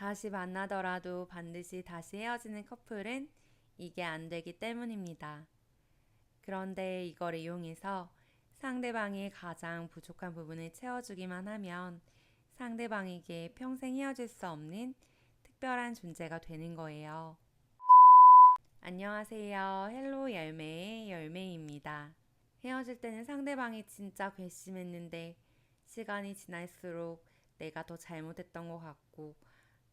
다시 만나더라도 반드시 다시 헤어지는 커플은 이게 안 되기 때문입니다. 그런데 이걸 이용해서 상대방이 가장 부족한 부분을 채워주기만 하면 상대방에게 평생 헤어질 수 없는 특별한 존재가 되는 거예요. 안녕하세요. 헬로 열매의 열매입니다. 헤어질 때는 상대방이 진짜 괘씸했는데 시간이 지날수록 내가 더 잘못했던 것 같고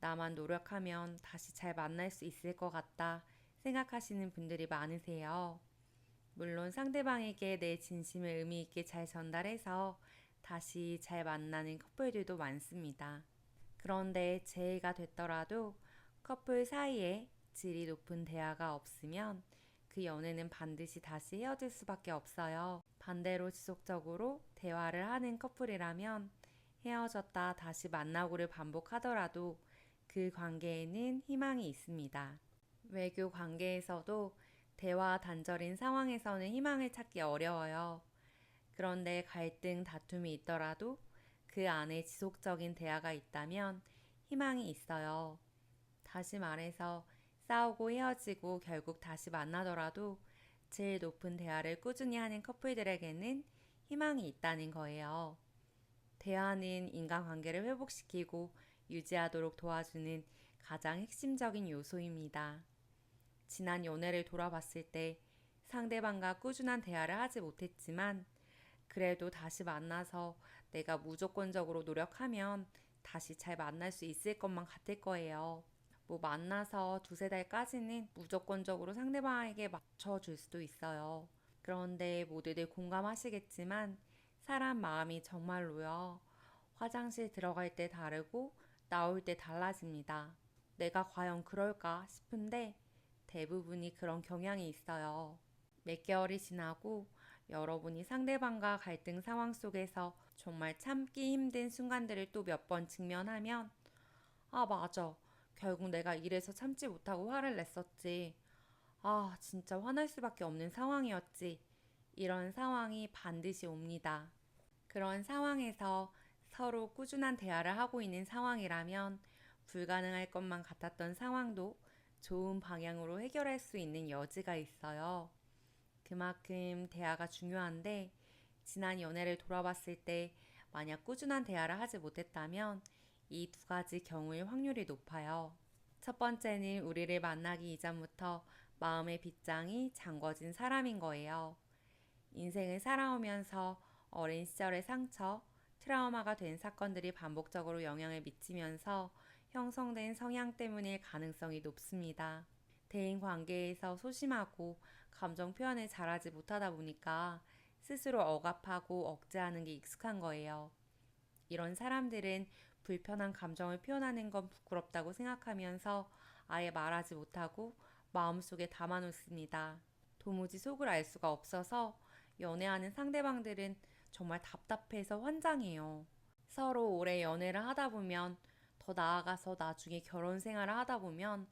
나만 노력하면 다시 잘 만날 수 있을 것 같다 생각하시는 분들이 많으세요. 물론 상대방에게 내 진심을 의미 있게 잘 전달해서 다시 잘 만나는 커플들도 많습니다. 그런데 재해가 됐더라도 커플 사이에 질이 높은 대화가 없으면 그 연애는 반드시 다시 헤어질 수밖에 없어요. 반대로 지속적으로 대화를 하는 커플이라면 헤어졌다 다시 만나고를 반복하더라도 그 관계에는 희망이 있습니다. 외교 관계에서도 대화 단절인 상황에서는 희망을 찾기 어려워요. 그런데 갈등, 다툼이 있더라도 그 안에 지속적인 대화가 있다면 희망이 있어요. 다시 말해서 싸우고 헤어지고 결국 다시 만나더라도 제일 높은 대화를 꾸준히 하는 커플들에게는 희망이 있다는 거예요. 대화는 인간관계를 회복시키고 유지하도록 도와주는 가장 핵심적인 요소입니다. 지난 연애를 돌아봤을 때 상대방과 꾸준한 대화를 하지 못했지만 그래도 다시 만나서 내가 무조건적으로 노력하면 다시 잘 만날 수 있을 것만 같을 거예요. 만나서 두세 달까지는 무조건적으로 상대방에게 맞춰줄 수도 있어요. 그런데 모두들 공감하시겠지만 사람 마음이 정말로요. 화장실 들어갈 때 다르고 나올 때 달라집니다. 내가 과연 그럴까 싶은데 대부분이 그런 경향이 있어요. 몇 개월이 지나고 여러분이 상대방과 갈등 상황 속에서 정말 참기 힘든 순간들을 또 몇 번 직면하면 아, 맞아. 결국 내가 이래서 참지 못하고 화를 냈었지. 아, 진짜 화날 수밖에 없는 상황이었지. 이런 상황이 반드시 옵니다. 그런 상황에서 서로 꾸준한 대화를 하고 있는 상황이라면 불가능할 것만 같았던 상황도 좋은 방향으로 해결할 수 있는 여지가 있어요. 그만큼 대화가 중요한데 지난 연애를 돌아봤을 때 만약 꾸준한 대화를 하지 못했다면 이 두 가지 경우일 확률이 높아요. 첫 번째는 우리를 만나기 이전부터 마음의 빗장이 잠궈진 사람인 거예요. 인생을 살아오면서 어린 시절의 상처, 트라우마가 된 사건들이 반복적으로 영향을 미치면서 형성된 성향 때문일 가능성이 높습니다. 대인 관계에서 소심하고 감정 표현을 잘하지 못하다 보니까 스스로 억압하고 억제하는 게 익숙한 거예요. 이런 사람들은 불편한 감정을 표현하는 건 부끄럽다고 생각하면서 아예 말하지 못하고 마음속에 담아놓습니다. 도무지 속을 알 수가 없어서 연애하는 상대방들은 정말 답답해서 환장해요. 서로 오래 연애를 하다 보면 더 나아가서 나중에 결혼 생활을 하다 보면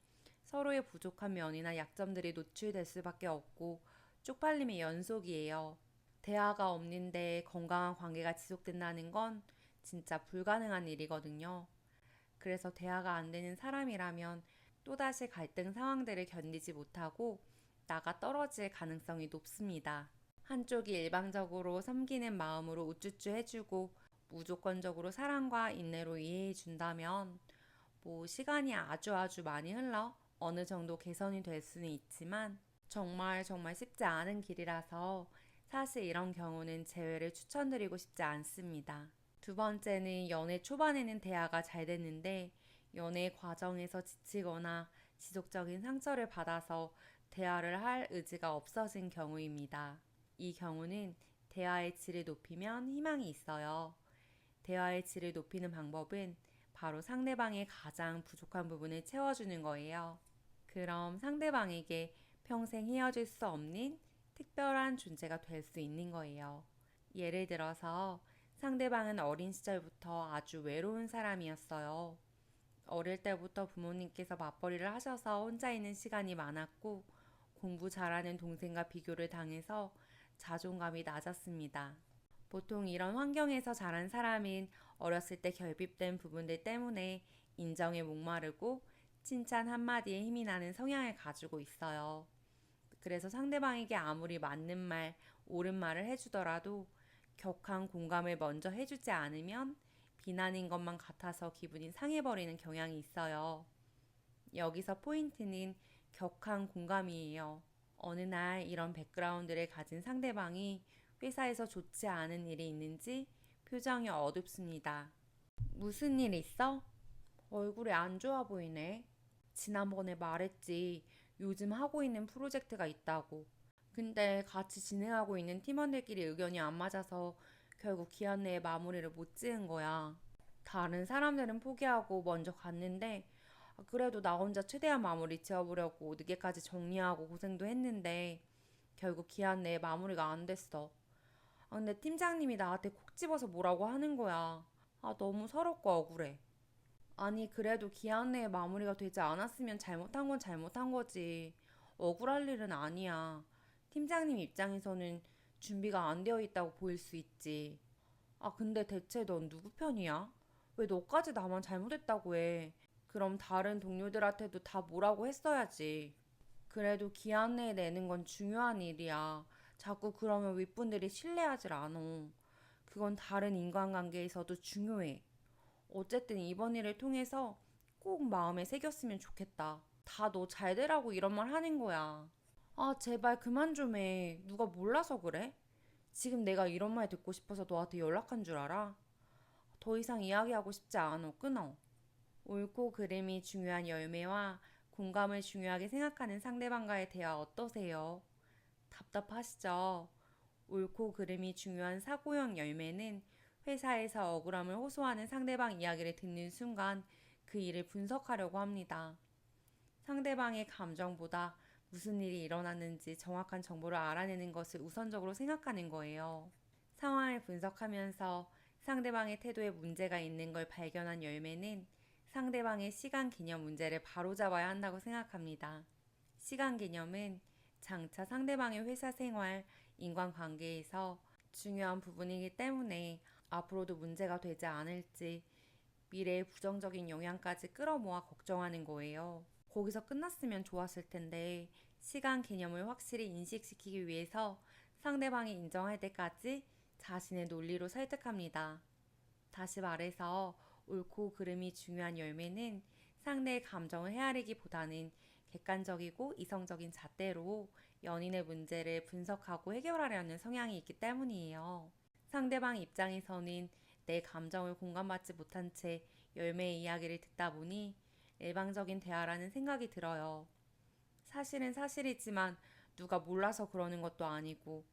서로의 부족한 면이나 약점들이 노출될 수밖에 없고 쪽팔림의 연속이에요. 대화가 없는데 건강한 관계가 지속된다는 건 진짜 불가능한 일이거든요. 그래서 대화가 안 되는 사람이라면 또다시 갈등 상황들을 견디지 못하고 나가 떨어질 가능성이 높습니다. 한쪽이 일방적으로 섬기는 마음으로 우쭈쭈 해주고 무조건적으로 사랑과 인내로 이해해 준다면 시간이 아주 많이 흘러 어느 정도 개선이 될 수는 있지만 정말 쉽지 않은 길이라서 사실 이런 경우는 제외를 추천드리고 싶지 않습니다. 두 번째는 연애 초반에는 대화가 잘 됐는데 연애 과정에서 지치거나 지속적인 상처를 받아서 대화를 할 의지가 없어진 경우입니다. 이 경우는 대화의 질을 높이면 희망이 있어요. 대화의 질을 높이는 방법은 바로 상대방의 가장 부족한 부분을 채워주는 거예요. 그럼 상대방에게 평생 헤어질 수 없는 특별한 존재가 될 수 있는 거예요. 예를 들어서 상대방은 어린 시절부터 아주 외로운 사람이었어요. 어릴 때부터 부모님께서 맞벌이를 하셔서 혼자 있는 시간이 많았고 공부 잘하는 동생과 비교를 당해서 자존감이 낮았습니다. 보통 이런 환경에서 자란 사람은 어렸을 때 결핍된 부분들 때문에 인정에 목마르고 칭찬 한마디에 힘이 나는 성향을 가지고 있어요. 그래서 상대방에게 아무리 맞는 말, 옳은 말을 해주더라도 격한 공감을 먼저 해주지 않으면 비난인 것만 같아서 기분이 상해버리는 경향이 있어요. 여기서 포인트는 격한 공감이에요. 어느 날 이런 백그라운드를 가진 상대방이 회사에서 좋지 않은 일이 있는지 표정이 어둡습니다. 무슨 일 있어? 얼굴이 안 좋아 보이네. 지난번에 말했지. 요즘 하고 있는 프로젝트가 있다고. 근데 같이 진행하고 있는 팀원들끼리 의견이 안 맞아서 결국 기한 내에 마무리를 못 지은 거야. 다른 사람들은 포기하고 먼저 갔는데 그래도 나 혼자 최대한 마무리 지어보려고 늦게까지 정리하고 고생도 했는데 결국 기한 내에 마무리가 안 됐어. 근데 팀장님이 나한테 콕 집어서 뭐라고 하는 거야. 너무 서럽고 억울해. 아니, 그래도 기한 내에 마무리가 되지 않았으면 잘못한 건 잘못한 거지. 억울할 일은 아니야. 팀장님 입장에서는 준비가 안 되어 있다고 보일 수 있지. 근데 대체 넌 누구 편이야? 왜 너까지 나만 잘못했다고 해? 그럼 다른 동료들한테도 다 뭐라고 했어야지. 그래도 기한 내에 내는 건 중요한 일이야. 자꾸 그러면 윗분들이 신뢰하질 않아. 그건 다른 인간관계에서도 중요해. 어쨌든 이번 일을 통해서 꼭 마음에 새겼으면 좋겠다. 다 너 잘 되라고 이런 말 하는 거야. 제발 그만 좀 해. 누가 몰라서 그래? 지금 내가 이런 말 듣고 싶어서 너한테 연락한 줄 알아? 더 이상 이야기하고 싶지 않아. 끊어. 옳고 그름이 중요한 열매와 공감을 중요하게 생각하는 상대방과의 대화 어떠세요? 답답하시죠? 옳고 그름이 중요한 사고형 열매는 회사에서 억울함을 호소하는 상대방 이야기를 듣는 순간 그 일을 분석하려고 합니다. 상대방의 감정보다 무슨 일이 일어났는지 정확한 정보를 알아내는 것을 우선적으로 생각하는 거예요. 상황을 분석하면서 상대방의 태도에 문제가 있는 걸 발견한 열매는 상대방의 시간 개념 문제를 바로잡아야 한다고 생각합니다. 시간 개념은 장차 상대방의 회사 생활, 인간관계에서 중요한 부분이기 때문에 앞으로도 문제가 되지 않을지 미래의 부정적인 영향까지 끌어모아 걱정하는 거예요. 거기서 끝났으면 좋았을 텐데 시간 개념을 확실히 인식시키기 위해서 상대방이 인정할 때까지 자신의 논리로 설득합니다. 다시 말해서 옳고 그름이 중요한 열매는 상대의 감정을 헤아리기보다는 객관적이고 이성적인 잣대로 연인의 문제를 분석하고 해결하려는 성향이 있기 때문이에요. 상대방 입장에서는 내 감정을 공감받지 못한 채 열매의 이야기를 듣다 보니 일방적인 대화라는 생각이 들어요. 사실은 사실이지만 누가 몰라서 그러는 것도 아니고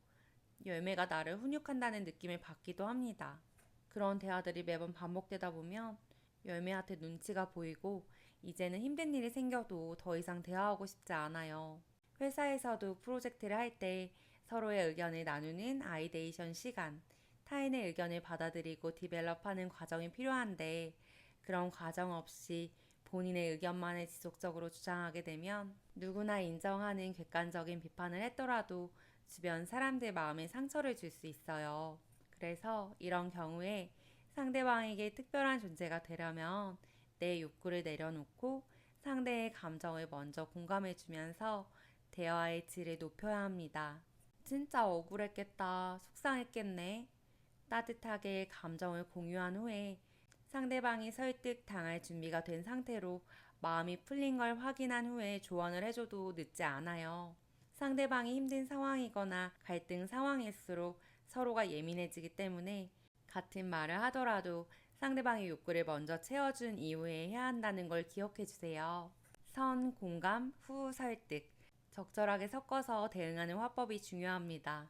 열매가 나를 훈육한다는 느낌을 받기도 합니다. 그런 대화들이 매번 반복되다 보면 열매한테 눈치가 보이고 이제는 힘든 일이 생겨도 더 이상 대화하고 싶지 않아요. 회사에서도 프로젝트를 할 때 서로의 의견을 나누는 아이데이션 시간, 타인의 의견을 받아들이고 디벨롭하는 과정이 필요한데 그런 과정 없이 본인의 의견만을 지속적으로 주장하게 되면 누구나 인정하는 객관적인 비판을 했더라도 주변 사람들 마음에 상처를 줄 수 있어요. 그래서 이런 경우에 상대방에게 특별한 존재가 되려면 내 욕구를 내려놓고 상대의 감정을 먼저 공감해주면서 대화의 질을 높여야 합니다. 진짜 억울했겠다, 속상했겠네. 따뜻하게 감정을 공유한 후에 상대방이 설득 당할 준비가 된 상태로 마음이 풀린 걸 확인한 후에 조언을 해줘도 늦지 않아요. 상대방이 힘든 상황이거나 갈등 상황일수록 서로가 예민해지기 때문에 같은 말을 하더라도 상대방의 욕구를 먼저 채워준 이후에 해야 한다는 걸 기억해 주세요. 선, 공감, 후, 설득. 적절하게 섞어서 대응하는 화법이 중요합니다.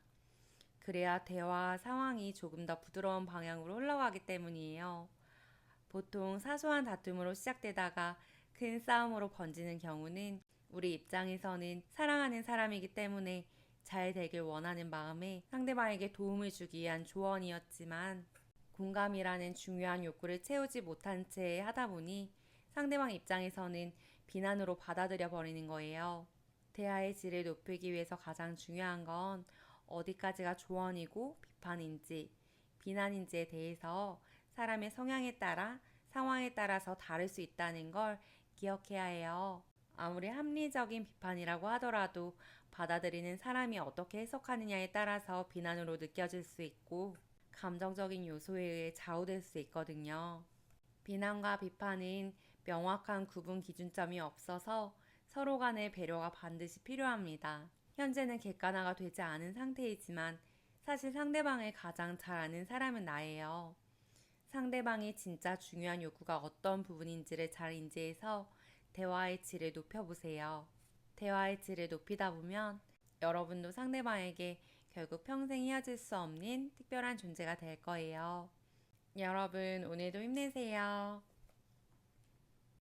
그래야 대화 상황이 조금 더 부드러운 방향으로 흘러가기 때문이에요. 보통 사소한 다툼으로 시작되다가 큰 싸움으로 번지는 경우는 우리 입장에서는 사랑하는 사람이기 때문에 잘 되길 원하는 마음에 상대방에게 도움을 주기 위한 조언이었지만 공감이라는 중요한 욕구를 채우지 못한 채 하다 보니 상대방 입장에서는 비난으로 받아들여 버리는 거예요. 대화의 질을 높이기 위해서 가장 중요한 건 어디까지가 조언이고 비판인지, 비난인지에 대해서 사람의 성향에 따라 상황에 따라서 다를 수 있다는 걸 기억해야 해요. 아무리 합리적인 비판이라고 하더라도 받아들이는 사람이 어떻게 해석하느냐에 따라서 비난으로 느껴질 수 있고 감정적인 요소에 의해 좌우될 수 있거든요. 비난과 비판은 명확한 구분 기준점이 없어서 서로 간의 배려가 반드시 필요합니다. 현재는 객관화가 되지 않은 상태이지만 사실 상대방을 가장 잘 아는 사람은 나예요. 상대방이 진짜 중요한 요구가 어떤 부분인지를 잘 인지해서 대화의 질을 높여보세요. 대화의 질을 높이다 보면 여러분도 상대방에게 결국 평생 헤어질 수 없는 특별한 존재가 될 거예요. 여러분, 오늘도 힘내세요.